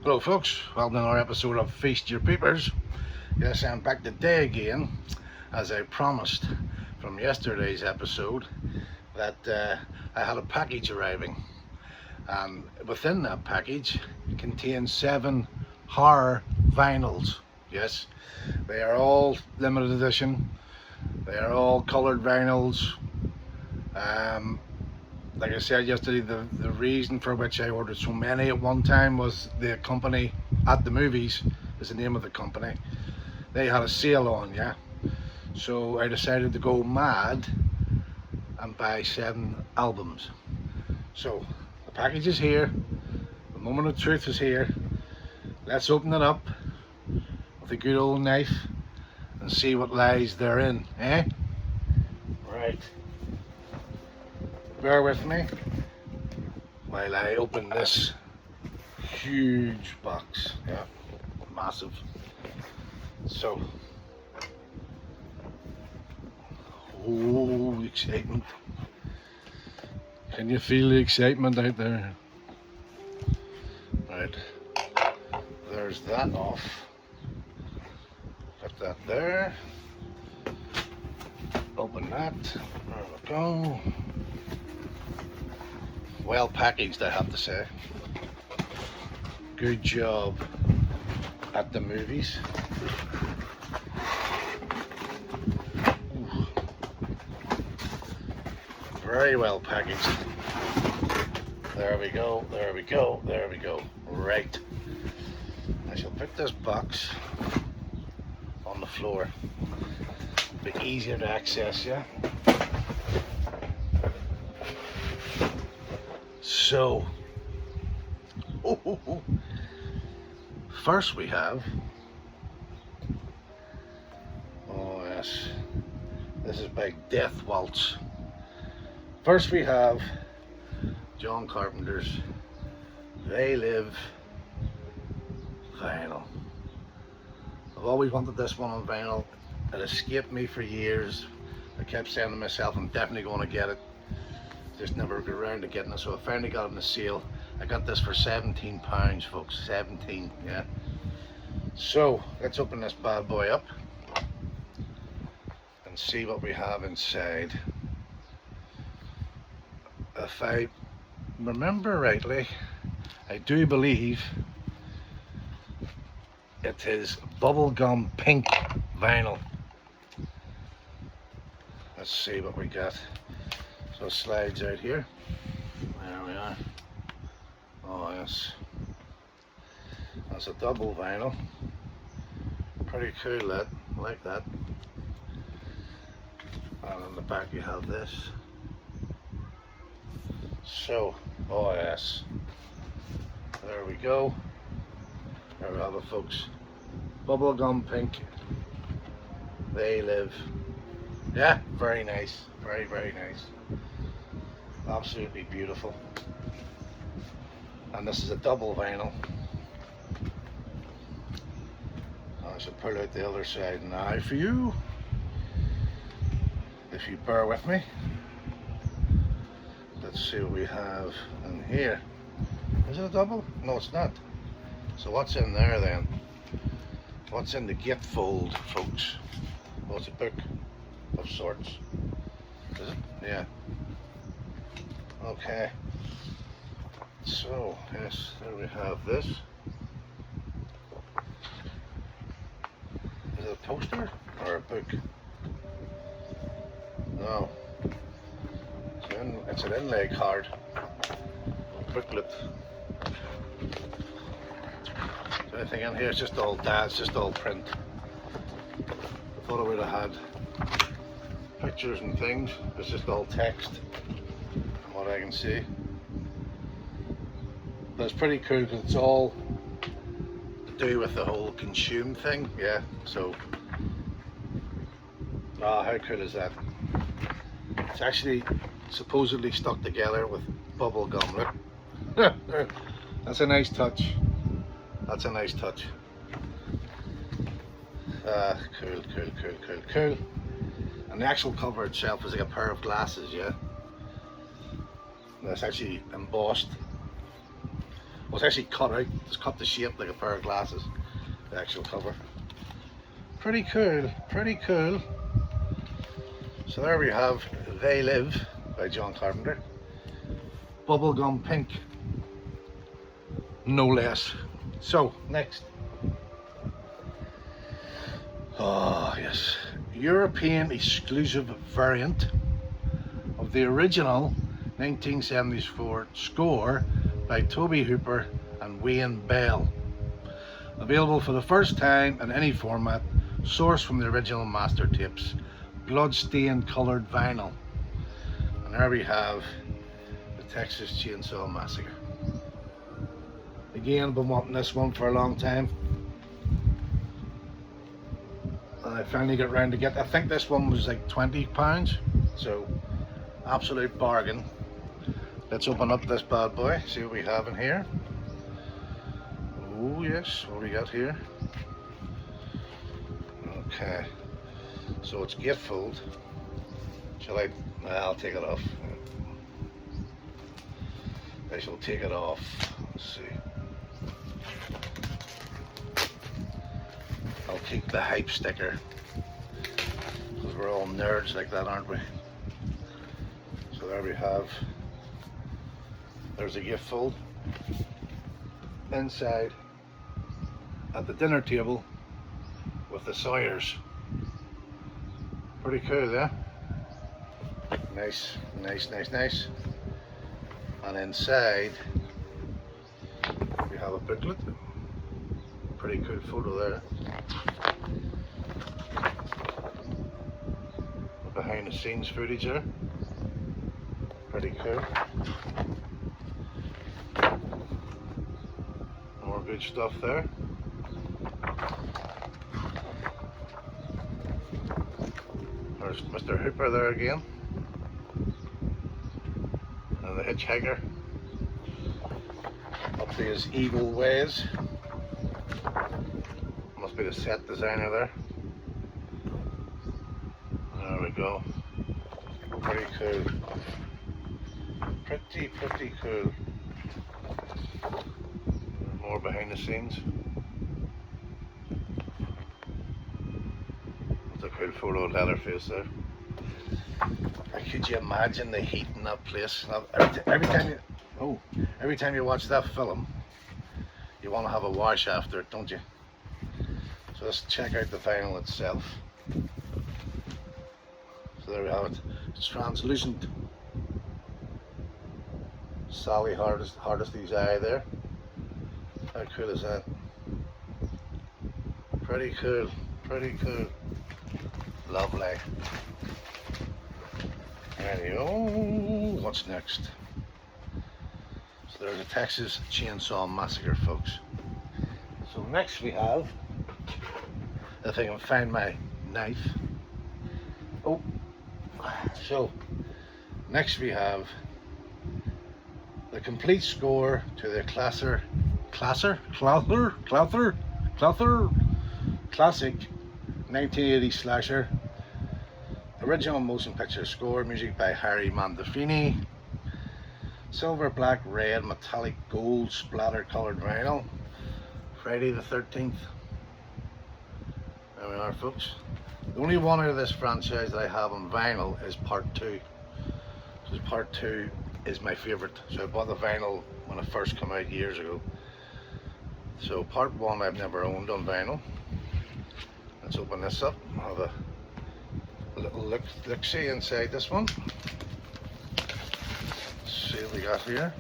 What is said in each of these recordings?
Hello folks, welcome to another episode of Feast Your Peepers. Yes, I'm back today again, as I promised from yesterday's episode, that I had a package arriving, and within that package contains 7 horror vinyls. Yes, they are all limited edition, they are all coloured vinyls. Like I said yesterday, the reason for which I ordered so many at one time was the company At the Movies is the name of the company. They had a sale on, yeah. So I decided to go mad and buy 7 albums. So the package is here, the moment of truth is here. Let's open it up with a good old knife and see what lies therein, eh? Right. Bear with me while I open this huge box. Yeah, massive. So, oh, excitement. Can you feel the excitement out there? Right, there's that off. Put that there. Open that. There we go. Well packaged, I have to say. Good job At the Movies. Ooh. Very well packaged. There we go, there we go, there we go. Right. I shall put this box on the floor. A bit easier to access, yeah? So, first we have, oh yes, this is by Death Waltz. First we have John Carpenter's They Live vinyl. I've always wanted this one on vinyl. It escaped me for years. I kept saying to myself, I'm definitely going to get it. Just never got around to getting it, so I finally got it in the sale. I got this for £17, folks. 17, yeah. So let's open this bad boy up and see what we have inside. If I remember rightly, I do believe it is bubblegum pink vinyl. Let's see what we got. So it slides out here. There we are. Oh yes. That's a double vinyl. Pretty cool, that. I like that. And on the back you have this. So, oh yes. There we go. There we have it, folks. Bubblegum pink. They Live. Yeah, very nice. Very, very nice. Absolutely beautiful. And this is a double vinyl. I should pull out the other side now for you, if you bear with me. Let's see what we have in here. Is it a double? No, it's not. So what's in there then? What's in the gatefold, folks? Well, it's a book of sorts. Is it? Yeah. Okay. So, yes, there we have this. Is it a poster or a book? No. It's an inlay card. Booklet. So anything in here, it's just all it's just all print. I thought I would have had pictures and things. It's just all text, from what I can see. But it's pretty cool because it's all to do with the whole consume thing, yeah. So, how cool is that? It's actually supposedly stuck together with bubble gum. Look, that's a nice touch. That's a nice touch. Cool, cool, cool, cool, cool. And the actual cover itself is like a pair of glasses, yeah. That's actually embossed. Well, it's actually cut out, it's cut the shape like a pair of glasses, the actual cover. Pretty cool, pretty cool. So there we have They Live by John Carpenter. Bubblegum pink, no less. So, next. Oh yes, European exclusive variant of the original 1974 score by Toby Hooper and Wayne Bell. Available for the first time in any format, sourced from the original master tapes, blood-stained coloured vinyl. And there we have the Texas Chainsaw Massacre. Again, I've been wanting this one for a long time, and I finally got round to get. I think this one was like £20, so absolute bargain. Let's open up this bad boy, see what we have in here. Oh yes, what do we got here? Okay, so it's gatefold. Shall I? I'll take it off. I shall take it off. Let's see. I'll keep the hype sticker, because we're all nerds like that, aren't we? So there we have. There's a gatefold. Inside, at the dinner table with the Sawyers. Pretty cool, yeah? Nice, nice, nice, nice. And inside, we have a booklet. Pretty cool photo there. Behind the scenes footage there. Pretty cool. More good stuff there. There's Mr. Hooper there again. And the hitchhiker. Up to his evil ways. Must be the set designer there. There we go. Pretty cool. Pretty cool. More behind the scenes. That's a cool photo of Leatherface there. Could you imagine the heat in that place? Every time you watch that film, you want to have a wash after it, don't you? So let's check out the vinyl itself. So there we have it. It's translucent. Sally Hardesty's eye there. How cool is that? Pretty cool, pretty cool. Lovely. Anyway, what's next? So there's a Texas Chainsaw Massacre, folks. So next we have, if I can find my knife. Oh, so next we have the complete score to the classic 1980 slasher. Original motion picture score, music by Harry Mandolfini. Silver, black, red, metallic, gold, splatter colored vinyl. Friday the 13th. There we are, folks. The only one out of this franchise that I have on vinyl is part 2. Because part 2 is my favourite. So I bought the vinyl when it first came out years ago. So part 1 I've never owned on vinyl. Let's open this up. I'll have a little look-see inside this one. Let's see what we got here.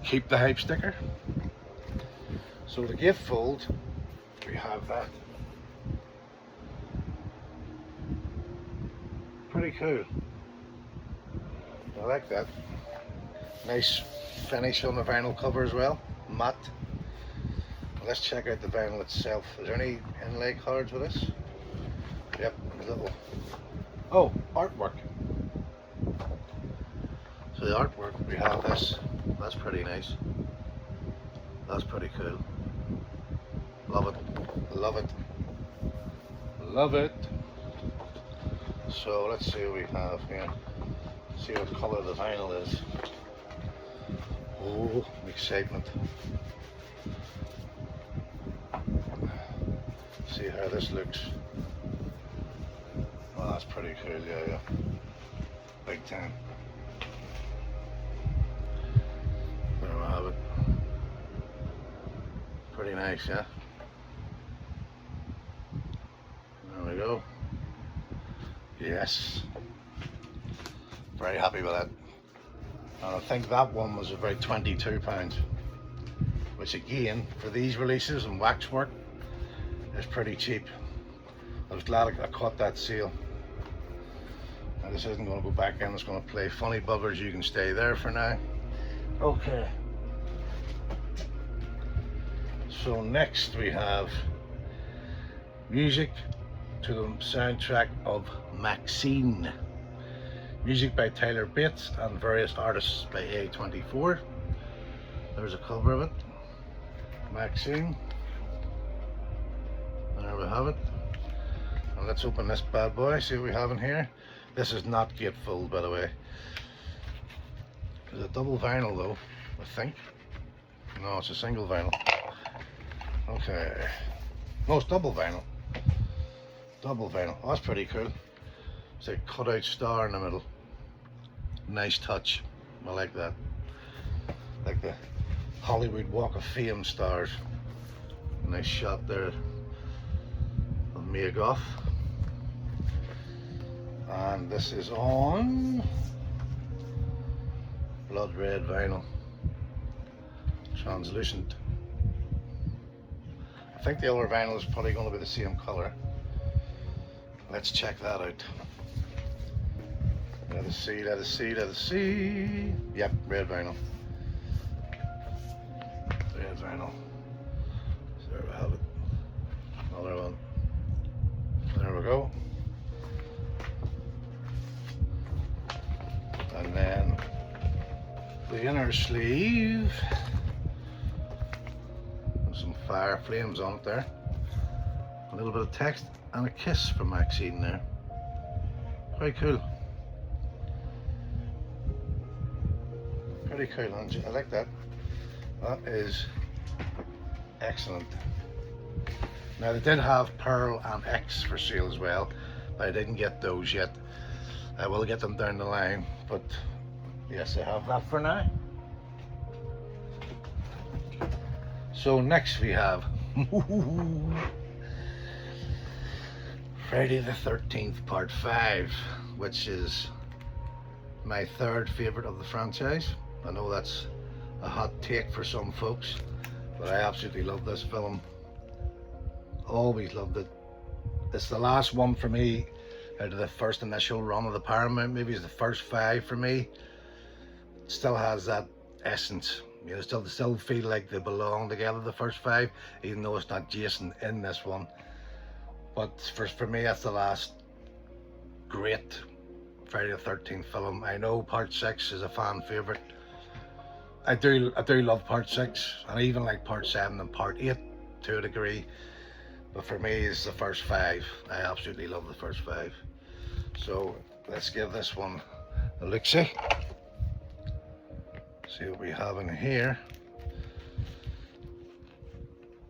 Keep the hype sticker. So the gatefold, we have that. Pretty cool. I like that. Nice finish on the vinyl cover as well, matte. Let's check out the vinyl itself. Is there any inlay cards with this? Yep, a little. Oh, artwork. So the artwork, we have this. That's pretty nice. That's pretty cool. Love it. Love it. Love it. So let's see what we have here. See what colour the vinyl is. Oh, excitement. See how this looks. Oh, that's pretty cool, yeah. Big time. There we have it. Pretty nice, yeah? There we go. Yes. Very happy with that. And I think that one was about £22, which again, for these releases and waxwork, is pretty cheap. I was glad I caught that sale. Now this isn't going to go back in, it's going to play funny buggers. You can stay there for now. Okay. So next we have music to the soundtrack of Maxine. Music by Tyler Bates and various artists by A24. There's a cover of it. Maxine. There we have it. And let's open this bad boy, see what we have in here. This is not gatefold, by the way. It's a double vinyl though, I think. No, it's a single vinyl. Okay. No, it's double vinyl. Double vinyl. Oh, that's pretty cool. It's a cut-out star in the middle. Nice touch. I like that. Like the Hollywood Walk of Fame stars. Nice shot there of Mia Goth. And this is on blood red vinyl. Translucent. I think the other vinyl is probably going to be the same colour. Let's check that out. Let us see, let us see, let us see. Yep, red vinyl. Red vinyl. So there we have it. Another one. There we go. And then the inner sleeve. There's some fire flames on it there. A little bit of text and a kiss from Maxine there. Quite cool. Pretty cool, I like that. That is excellent. Now they did have Pearl and X for sale as well, but I didn't get those yet. I will get them down the line, but yes, I have that for now. So next we have Friday the 13th Part 5, which is my third favourite of the franchise. I know that's a hot take for some folks, but I absolutely love this film. Always loved it. It's the last one for me out of the first initial run of the Paramount movies. The first 5 for me still has that essence. You know, still feel like they belong together, the first 5, even though it's not Jason in this one. But for me, that's the last great Friday the 13th film. I know Part 6 is a fan favourite. I do love Part 6, and I even like Part 7 and Part 8 to a degree. But for me, it's the first 5. I absolutely love the first 5. So let's give this one a look-see. See what we have in here.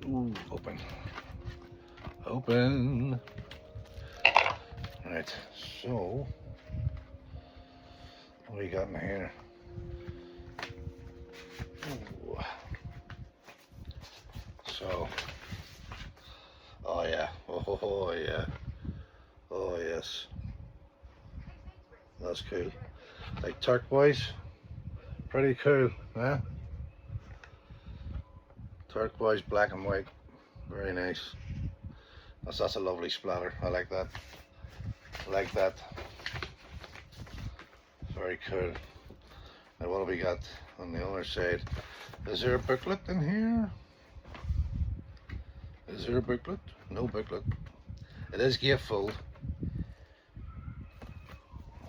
Ooh, open. Open. Right, so what do we got in here? Ooh. So, oh yeah, oh yeah, oh yes, that's cool. Like turquoise, pretty cool, yeah. Turquoise, black and white, very nice. That's a lovely splatter. I like that. I like that. Very cool. Now what have we got on the other side? Is there a booklet in here? Is there a booklet? No booklet. It is gatefold,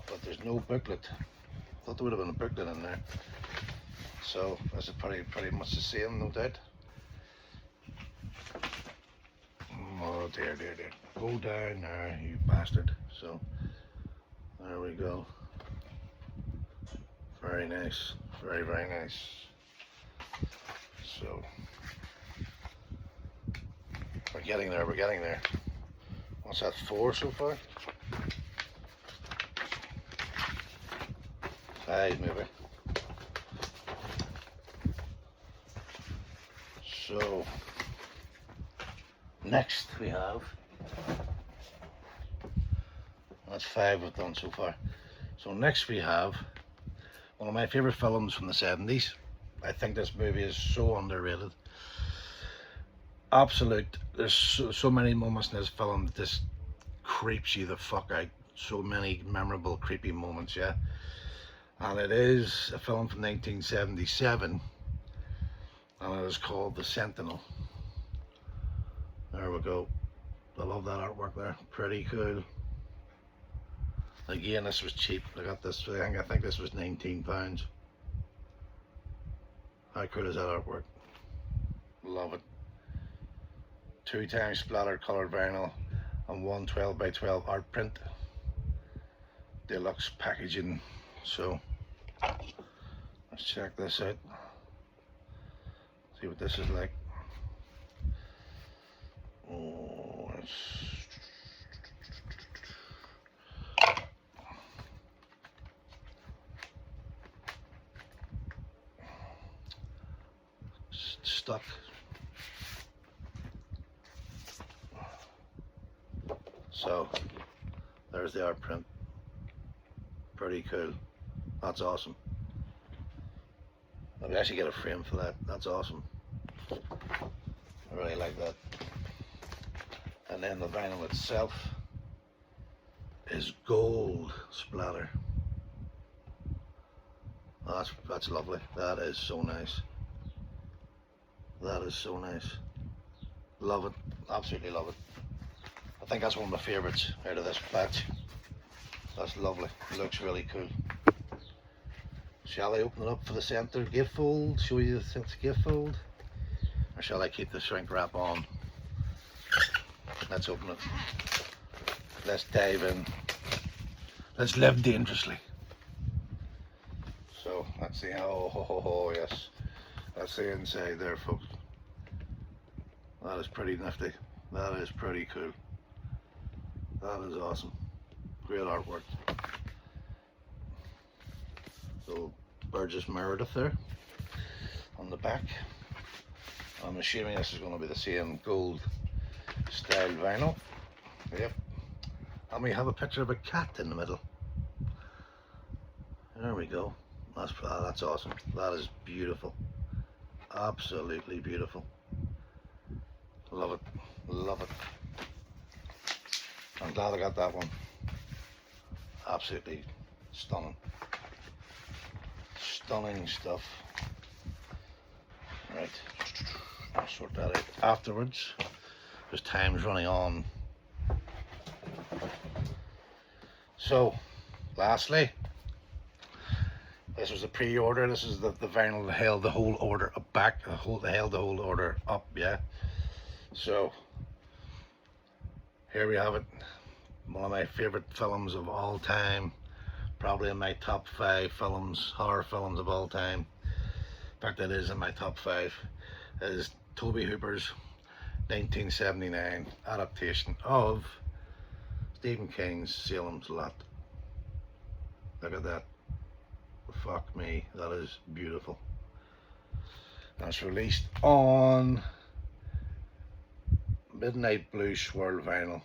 but there's no booklet. I thought there would have been a booklet in there. So this is pretty much the same, no doubt. Oh dear, dear, dear. Go down now, you bastard. So there we go. Very nice. Very, very nice. So we're getting there, we're getting there. What's that, 4 so far? 5 maybe. So next we have, that's 5 we've done so far. So next we have one of my favourite films from the 70s. I think this movie is so underrated. Absolute, there's so many moments in this film that just creeps you the fuck out. So many memorable creepy moments, yeah. And it is a film from 1977, and it is called The Sentinel. There we go. I love that artwork there, pretty cool. Again, this was cheap. I got this, I think this was £19. How cool is that artwork? Love it. 2 times splattered coloured vinyl and 1 12x12 art print. Deluxe packaging. So let's check this out. See what this is like. Oh, it's stuck. So there's the art print. Pretty cool. That's awesome. I would actually get a frame for that. That's awesome. I really like that. And then the vinyl itself is gold splatter. Oh, that's lovely. That is so nice. That is so nice. Love it. Absolutely love it. I think that's one of my favourites out of this batch. That's lovely. It looks really cool. Shall I open it up for the centre gatefold? Show you the gatefold? Or shall I keep the shrink wrap on? Let's open it. Let's dive in. Let's live dangerously. So that's the, oh yes. That's the inside there, folks. That is pretty nifty. That is pretty cool. That is awesome. Great artwork. So Burgess Meredith there on the back. I'm assuming this is going to be the same gold style vinyl. Yep. And we have a picture of a cat in the middle. There we go. That's awesome. That is beautiful. Absolutely beautiful. Love it. Love it. I'm glad I got that one. Absolutely stunning. Stunning stuff. Right. I'll sort that out afterwards, because time's running on. So, lastly, this was a pre-order. This is the vinyl that held the whole order back, held the whole order up, yeah. So, here we have it. One of my favourite films of all time. Probably in my top 5 films, horror films of all time. In fact, it is in my top 5. It is Tobe Hooper's 1979 adaptation of Stephen King's Salem's Lot. Look at that. Fuck me, that is beautiful. And it's released on Midnight Blue Swirl vinyl,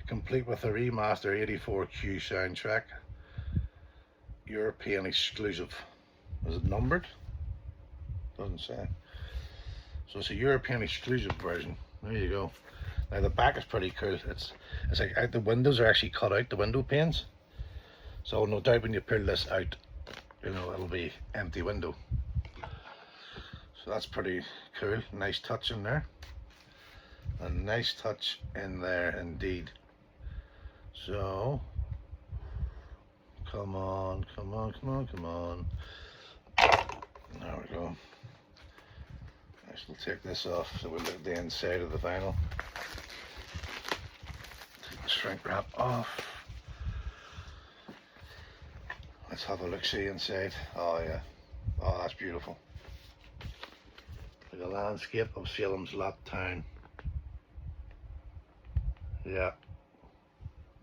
complete with a remaster 84Q soundtrack, European exclusive. Is it numbered? Doesn't say. So it's a European exclusive version. There you go. Now the back is pretty cool. It's like the windows are actually cut out, the window panes. So no doubt when you pull this out, you know, it'll be empty window. So that's pretty cool. Nice touch in there. A nice touch in there indeed. So come on, come on, come on, come on. There we go. I shall take this off so we'll look at the inside of the vinyl. Take the shrink wrap off. Let's have a look see inside. Oh yeah. Oh, that's beautiful. like a landscape of Salem's Lot Town. Yeah,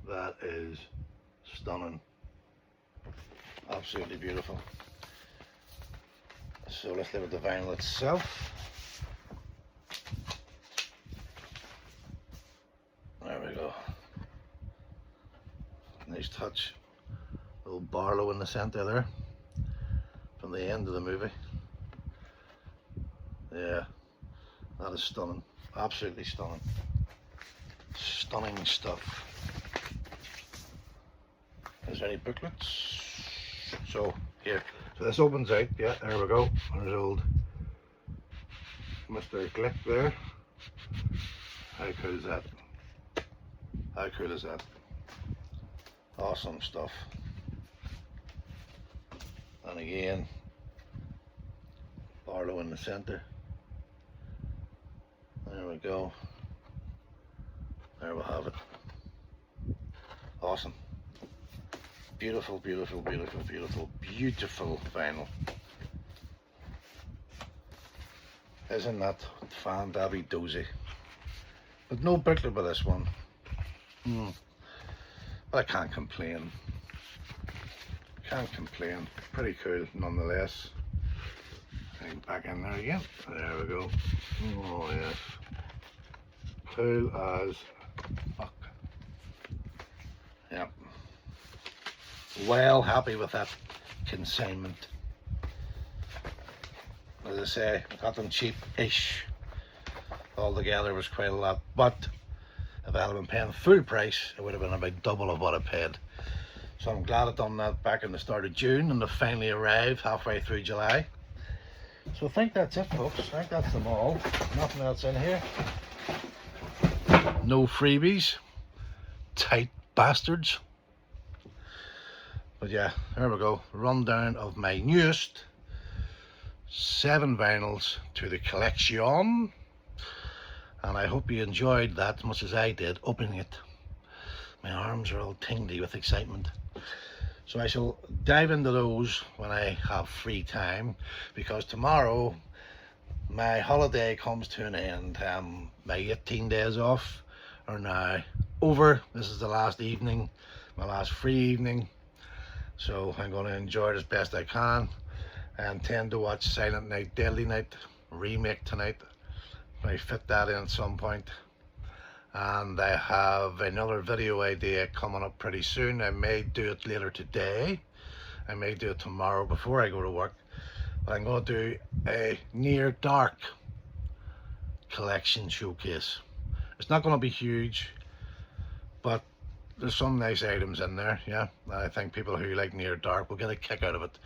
that is stunning. Absolutely beautiful. So let's look at the vinyl itself. There we go. Nice touch. Little Barlow in the centre there. From the end of the movie. Yeah, that is stunning. Absolutely stunning. Stunning stuff. Is there any booklets? So here, so this opens out. Yeah, there we go. There's old Mr. Glick there. How cool is that? How cool is that? Awesome stuff. And again, Barlow in the centre. There we go. There we have it. Awesome. Beautiful, beautiful, beautiful, beautiful, beautiful vinyl. Isn't that fan-dabby-dozy? But no booklet with this one. But I can't complain. Can't complain. Pretty cool nonetheless. Back in there again. There we go. Oh yes. Cool as fuck. Yep. Well happy with that consignment. As I say, I got them cheap-ish. Altogether was quite a lot, but if I had been paying full price, it would have been about double of what I paid. So I'm glad I done that back in the start of June, and they finally arrived halfway through July. So I think that's it, folks. I think that's them all. Nothing else in here. No freebies. Tight bastards. But yeah, there we go. Rundown of my newest 7 vinyls to the collection. And I hope you enjoyed that as much as I did opening it. My arms are all tingly with excitement. So I shall dive into those when I have free time, because tomorrow my holiday comes to an end. My 18 days off are now over. This is the last evening, my last free evening. So I'm going to enjoy it as best I can. I intend to watch Silent Night, Deadly Night remake tonight. I fit that in at some point. And I have another video idea coming up pretty soon. I may do it later today. I may do it tomorrow before I go to work. But I'm going to do a Near Dark collection showcase. It's not going to be huge, but there's some nice items in there, yeah. And I think people who like Near Dark will get a kick out of it.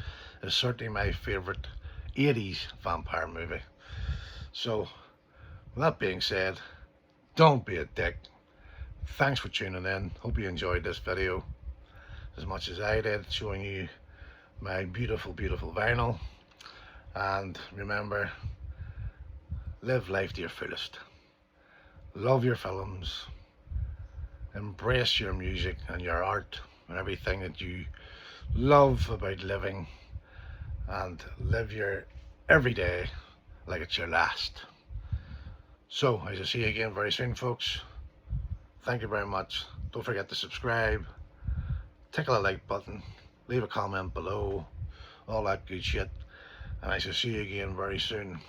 It's certainly my favourite 80s vampire movie. So, with that being said, don't be a dick. Thanks for tuning in. Hope you enjoyed this video as much as I did, showing you my beautiful, beautiful vinyl. And remember, live life to your fullest. Love your films. Embrace your music and your art and everything that you love about living, and live your everyday like it's your last. So I shall see you again very soon, folks. Thank you very much. Don't forget to subscribe, tickle the like button, leave a comment below, all that good shit, and I shall see you again very soon.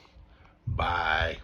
Bye.